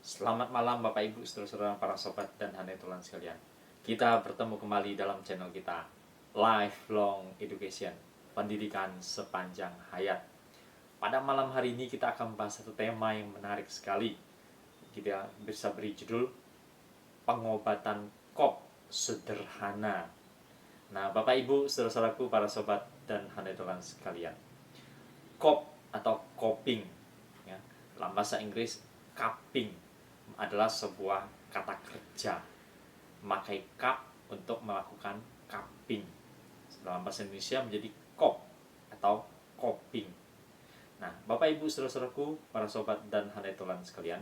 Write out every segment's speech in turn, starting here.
Selamat malam Bapak Ibu, saudara-saudara, para sobat dan hanetolan sekalian. Kita bertemu kembali dalam channel kita, Lifelong Education, pendidikan sepanjang hayat. Pada malam hari ini kita akan membahas satu tema yang menarik sekali. Kita bisa beri judul pengobatan KOP sederhana. Nah, Bapak Ibu, saudara-saudaraku, para sobat dan hanetolan sekalian, KOP atau coping, ya, dalam bahasa Inggris cupping adalah sebuah kata kerja, memakai cup untuk melakukan cupping. Dalam bahasa Indonesia menjadi kop atau coping. Nah, Bapak Ibu saudara-saudaraku, para sobat dan hanetolan sekalian,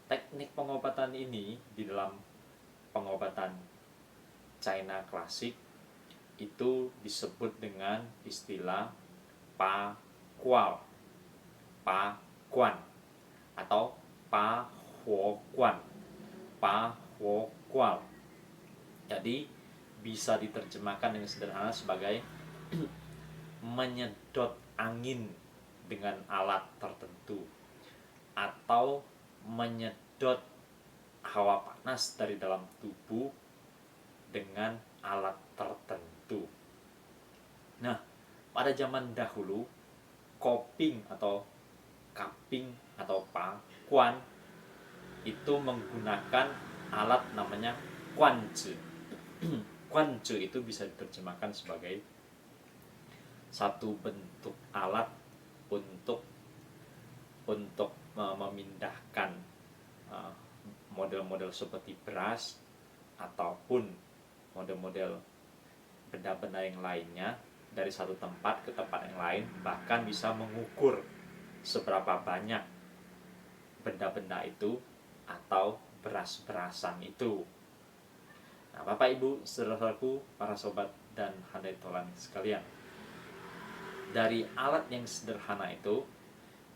teknik pengobatan ini di dalam pengobatan China klasik itu disebut dengan istilah Pa Kuan atau Pa Huo Kuan. Jadi bisa diterjemahkan dengan sederhana sebagai menyedot angin dengan alat tertentu atau menyedot hawa panas dari dalam tubuh dengan alat tertentu. Nah, pada zaman dahulu coping atau cupping atau pakuan itu menggunakan alat namanya kuanzi. Kuanzi itu bisa diterjemahkan sebagai satu bentuk alat untuk memindahkan model-model seperti beras ataupun model-model benda-benda yang lainnya dari satu tempat ke tempat yang lain, bahkan bisa mengukur seberapa banyak benda-benda itu atau beras-berasan itu. Nah, Bapak Ibu, saudaraku, para sobat dan hanetolan sekalian, dari alat yang sederhana itu,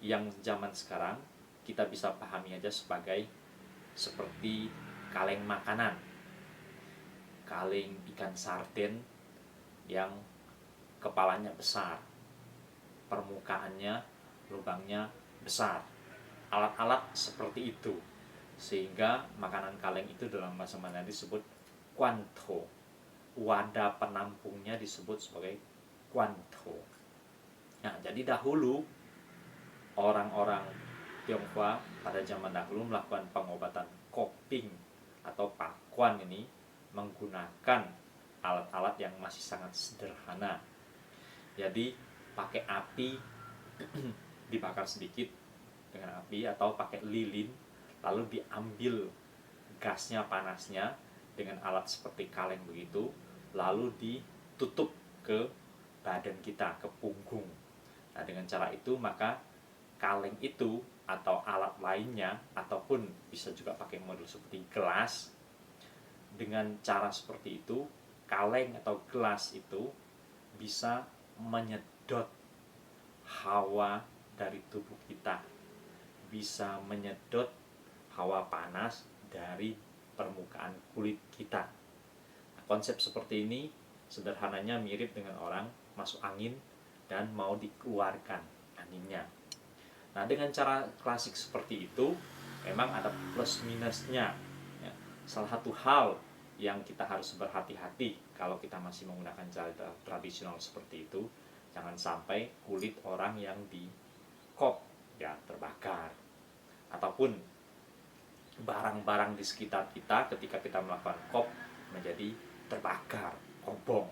yang zaman sekarang kita bisa pahami aja sebagai seperti kaleng makanan, kaleng ikan sarden yang kepalanya besar, permukaannya, lubangnya besar. Alat-alat seperti itu, sehingga makanan kaleng itu dalam bahasa Mandarin disebut kwanto. Wadah penampungnya disebut sebagai kwanto. Nah, jadi dahulu orang-orang Tionghoa pada zaman dahulu melakukan pengobatan coping atau pakuan ini menggunakan alat-alat yang masih sangat sederhana. Jadi pakai api dibakar sedikit dengan api atau pakai lilin, lalu diambil gasnya, panasnya dengan alat seperti kaleng begitu, lalu ditutup ke badan kita, ke punggung. Nah, dengan cara itu maka kaleng itu atau alat lainnya, ataupun bisa juga pakai model seperti gelas, dengan cara seperti itu kaleng atau gelas itu bisa menyedot hawa dari tubuh kita, bisa menyedot hawa panas dari permukaan kulit kita. Nah, konsep seperti ini sederhananya mirip dengan orang masuk angin dan mau dikeluarkan anginnya. Nah, dengan cara klasik seperti itu memang ada plus minusnya, ya. Salah satu hal yang kita harus berhati-hati kalau kita masih menggunakan cara tradisional seperti itu, jangan sampai kulit orang yang di kop ya terbakar, ataupun barang-barang di sekitar kita ketika kita melakukan kop menjadi terbakar, kobong.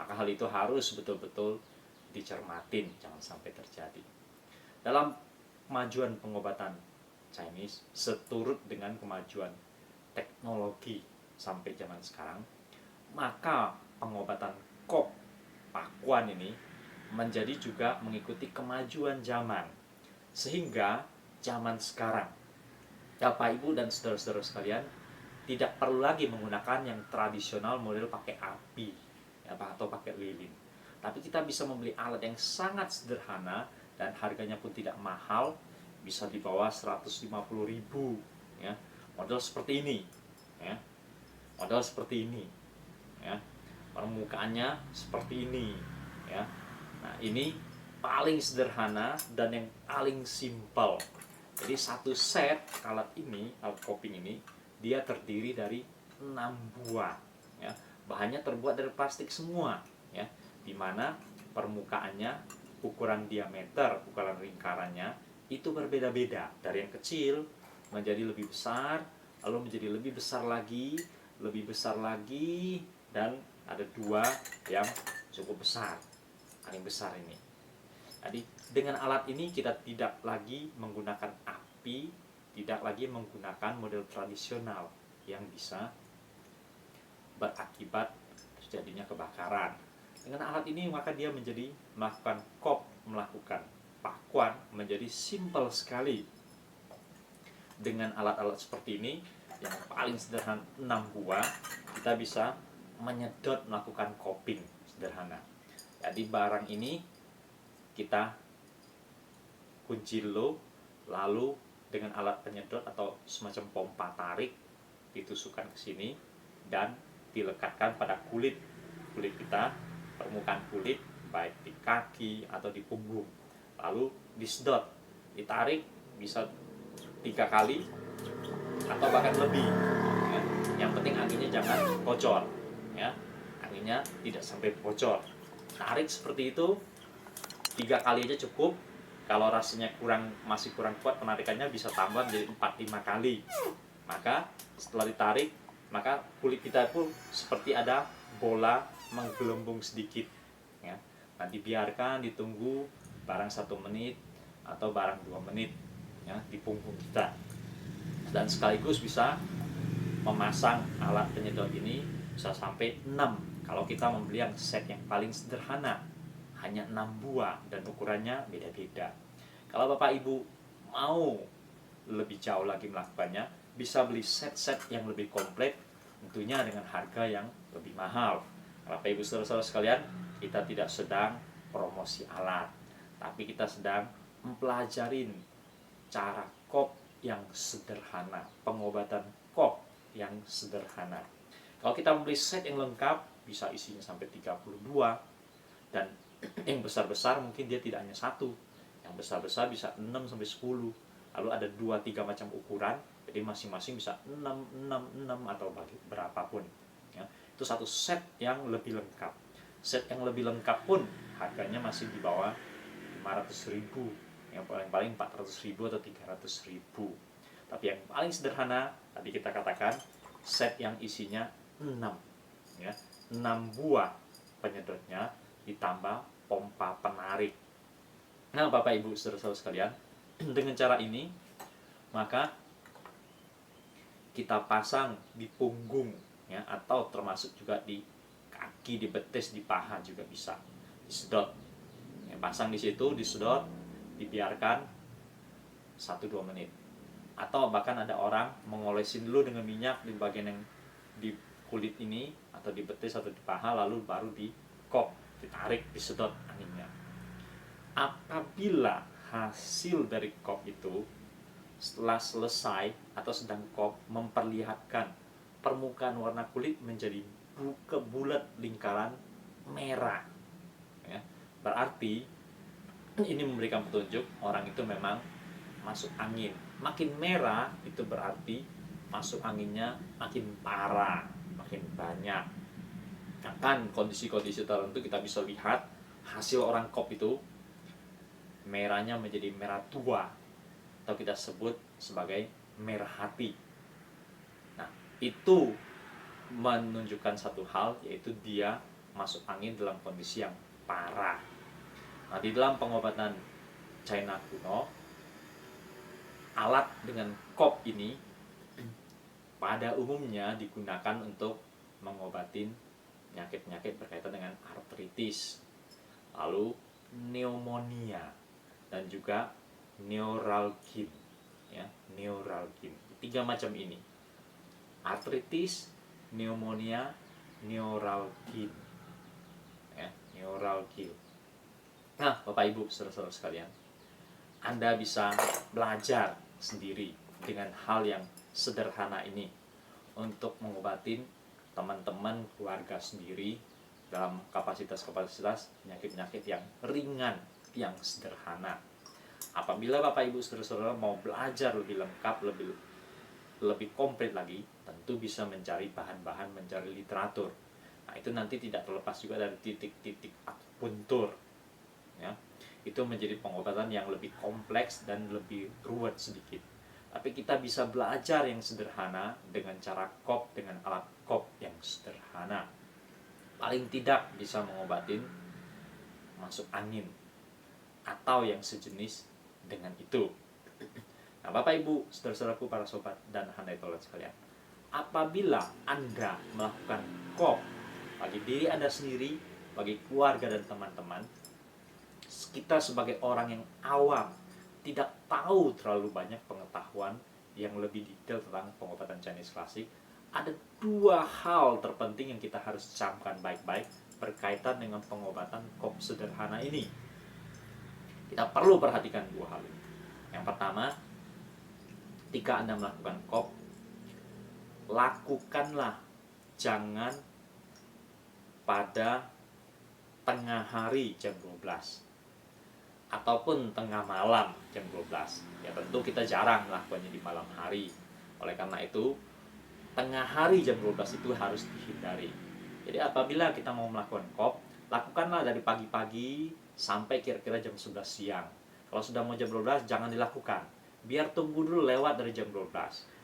Maka hal itu harus betul-betul dicermatin, jangan sampai terjadi. Dalam kemajuan pengobatan Chinese, seturut dengan kemajuan teknologi sampai zaman sekarang, maka pengobatan kop pakuan ini menjadi juga mengikuti kemajuan zaman, sehingga zaman sekarang Bapak Ibu dan saudara-saudara sekalian tidak perlu lagi menggunakan yang tradisional model pakai api ya, atau pakai lilin, tapi kita bisa membeli alat yang sangat sederhana dan harganya pun tidak mahal, bisa di bawah 150.000 ya, model seperti ini ya, model seperti ini ya, permukaannya seperti ini ya. Nah, ini paling sederhana dan yang paling simpel Jadi satu set alat ini, alat coping ini, dia terdiri dari 6 buah. Ya. Bahannya terbuat dari plastik semua, ya. Dimana permukaannya, ukuran diameter, ukuran lingkarannya itu berbeda-beda, dari yang kecil menjadi lebih besar, lalu menjadi lebih besar lagi, dan ada 2 yang cukup besar, paling besar ini. Jadi dengan alat ini kita tidak lagi menggunakan api, tidak lagi menggunakan model tradisional yang bisa berakibat terjadinya kebakaran. Dengan alat ini maka dia menjadi melakukan melakukan pakuan menjadi simpel sekali. Dengan alat-alat seperti ini yang paling sederhana 6 buah, kita bisa menyedot, melakukan coping sederhana. Jadi barang ini kita kunci dulu, lalu dengan alat penyedot atau semacam pompa tarik ditusukkan ke sini dan dilekatkan pada kulit kita, permukaan kulit, baik di kaki atau di punggung. Lalu disedot, ditarik bisa 3 kali atau bahkan lebih, ya. Yang penting anginnya jangan bocor, ya. Anginnya tidak sampai bocor. Tarik seperti itu 3 kali aja cukup. Kalau rasanya masih kurang kuat penarikannya, bisa tambah menjadi 4-5 kali. Maka setelah ditarik, maka kulit kita pun seperti ada bola menggelembung sedikit, ya. Nanti biarkan ditunggu barang 1 menit atau barang 2 menit, ya, di punggung kita. Dan sekaligus bisa memasang alat penyedot ini bisa sampai 6 kalau kita membeli yang set yang paling sederhana, hanya 6 buah dan ukurannya beda-beda. Kalau Bapak Ibu mau lebih jauh lagi melakukannya, bisa beli set-set yang lebih komplit, tentunya dengan harga yang lebih mahal. Bapak Ibu saudara-saudara sekalian, kita tidak sedang promosi alat, tapi kita sedang mempelajarin cara kop yang sederhana, pengobatan kop yang sederhana. Kalau kita membeli set yang lengkap, bisa isinya sampai 32, dan yang besar-besar mungkin dia tidak hanya 1, yang besar-besar bisa 6-10, lalu ada 2-3 macam ukuran, jadi masing-masing bisa 6 atau berapapun, ya. Itu satu set yang lebih lengkap. Set yang lebih lengkap pun harganya masih di bawah 500.000, yang paling 400.000 atau 300.000. Tapi yang paling sederhana tadi kita katakan set yang isinya 6, ya, 6 buah penyedotnya ditambah pompa penarik. Nah, Bapak Ibu saudara-saudara sekalian, dengan cara ini maka kita pasang di punggung, ya, atau termasuk juga di kaki, di betis, di paha juga bisa disedot, ya, pasang di situ, disedot, dibiarkan 1-2 menit. Atau bahkan ada orang mengolesin dulu dengan minyak di bagian yang di kulit ini atau di betis atau di paha, lalu baru di kop, ditarik, disedot anginnya. Apabila hasil dari kop itu setelah selesai atau sedang kop memperlihatkan permukaan warna kulit menjadi bulat lingkaran merah, ya, berarti ini memberikan petunjuk orang itu memang masuk angin. Makin merah itu berarti masuk anginnya makin parah, makin banyak. Bahkan kondisi-kondisi tertentu kita bisa lihat hasil orang kop itu merahnya menjadi merah tua, atau kita sebut sebagai merah hati. Nah, itu menunjukkan satu hal, yaitu dia masuk angin dalam kondisi yang parah. Nah, di dalam pengobatan China kuno, alat dengan kop ini pada umumnya digunakan untuk mengobatin penyakit-penyakit berkaitan dengan artritis, lalu pneumonia, dan juga neuralgia, ya, neuralgia. 3 macam ini: artritis, pneumonia, neuralgia, ya, neuralgia. Nah, Bapak Ibu saudara-saudara sekalian, Anda bisa belajar sendiri dengan hal yang sederhana ini untuk mengobatin teman-teman keluarga sendiri dalam kapasitas penyakit-penyakit yang ringan, yang sederhana. Apabila Bapak Ibu Saudara-saudara mau belajar lebih lengkap, lebih komplit lagi, tentu bisa mencari bahan-bahan, mencari literatur. Nah, itu nanti tidak terlepas juga dari titik-titik akupuntur. Ya, itu menjadi pengobatan yang lebih kompleks dan lebih ruwet sedikit. Tapi kita bisa belajar yang sederhana dengan cara kop, dengan alat kop yang sederhana. Paling tidak bisa mengobatin masuk angin atau yang sejenis dengan itu. Nah, Bapak Ibu, saudara-saudaraku, para sobat dan handai toleran sekalian, apabila Anda melakukan kop bagi diri Anda sendiri, bagi keluarga dan teman-teman, kita sebagai orang yang awam tidak tahu terlalu banyak pengetahuan yang lebih detail tentang pengobatan Chinese klasik. Ada dua hal terpenting yang kita harus camkan baik-baik berkaitan dengan pengobatan kop sederhana ini. Kita perlu perhatikan dua hal ini. Yang pertama, ketika Anda melakukan kop, lakukanlah jangan pada tengah hari jam 12 ataupun tengah malam jam 12. Ya tentu kita jarang melakukannya di malam hari. Oleh karena itu, tengah hari jam 12 itu harus dihindari. Jadi apabila kita mau melakukan kop, lakukanlah dari pagi-pagi sampai kira-kira jam 11 siang. Kalau sudah mau jam 12 jangan dilakukan. Biar tunggu dulu lewat dari jam 12.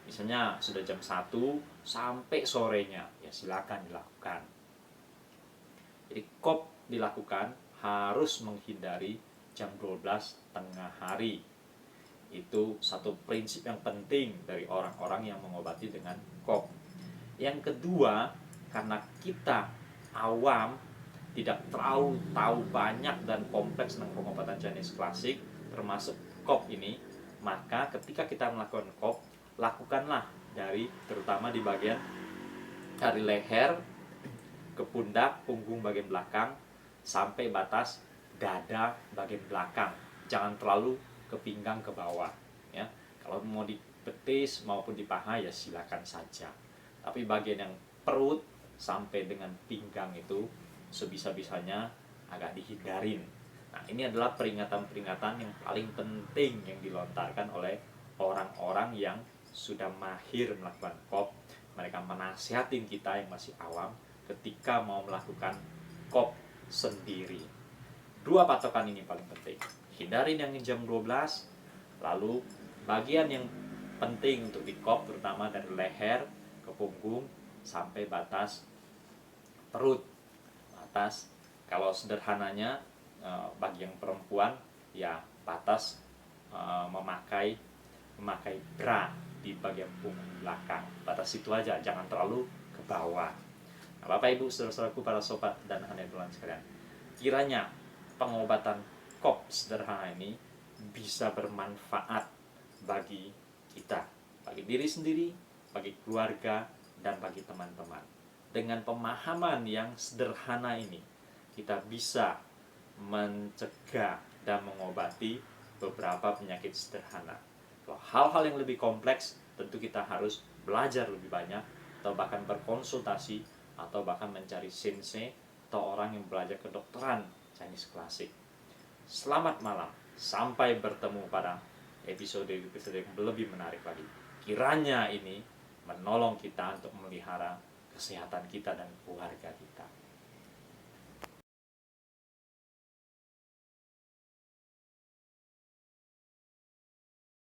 Misalnya sudah jam 1 sampai sorenya, ya silakan dilakukan. Jadi kop dilakukan harus menghindari jam 12 tengah hari. Itu satu prinsip yang penting dari orang-orang yang mengobati dengan kop. Yang kedua, karena kita awam, tidak terlalu tahu banyak dan kompleks tentang pengobatan Chinese klasik, termasuk kop ini, maka ketika kita melakukan kop, lakukanlah terutama di bagian dari leher ke pundak, punggung bagian belakang, sampai batas dada bagian belakang. Jangan terlalu ke pinggang ke bawah. Ya, kalau mau di betis maupun di paha ya silakan saja. Tapi bagian yang perut sampai dengan pinggang itu sebisa-bisanya agak dihindarin. Nah, ini adalah peringatan-peringatan yang paling penting yang dilontarkan oleh orang-orang yang sudah mahir melakukan kop. Mereka menasihatin kita yang masih awam ketika mau melakukan kop sendiri. Dua patokan ini paling penting. Hindarin yang jam 12, lalu bagian yang penting untuk di kop terutama dari leher ke punggung sampai batas perut. Batas kalau sederhananya bagi yang perempuan ya batas memakai bra di bagian punggung belakang. Batas itu aja, jangan terlalu ke bawah. Nah, Bapak Ibu saudara-saudaraku, para sobat dan handai toleran sekalian, kiranya pengobatan kop sederhana ini bisa bermanfaat bagi kita, bagi diri sendiri, bagi keluarga, dan bagi teman-teman. Dengan pemahaman yang sederhana ini, kita bisa mencegah dan mengobati beberapa penyakit sederhana. Kalau hal-hal yang lebih kompleks, tentu kita harus belajar lebih banyak, atau bahkan berkonsultasi, atau bahkan mencari sensei atau orang yang belajar kedokteran Chinese klasik. Selamat malam, sampai bertemu pada episode yang lebih menarik lagi. Kiranya ini menolong kita untuk memelihara kesehatan kita dan keluarga kita.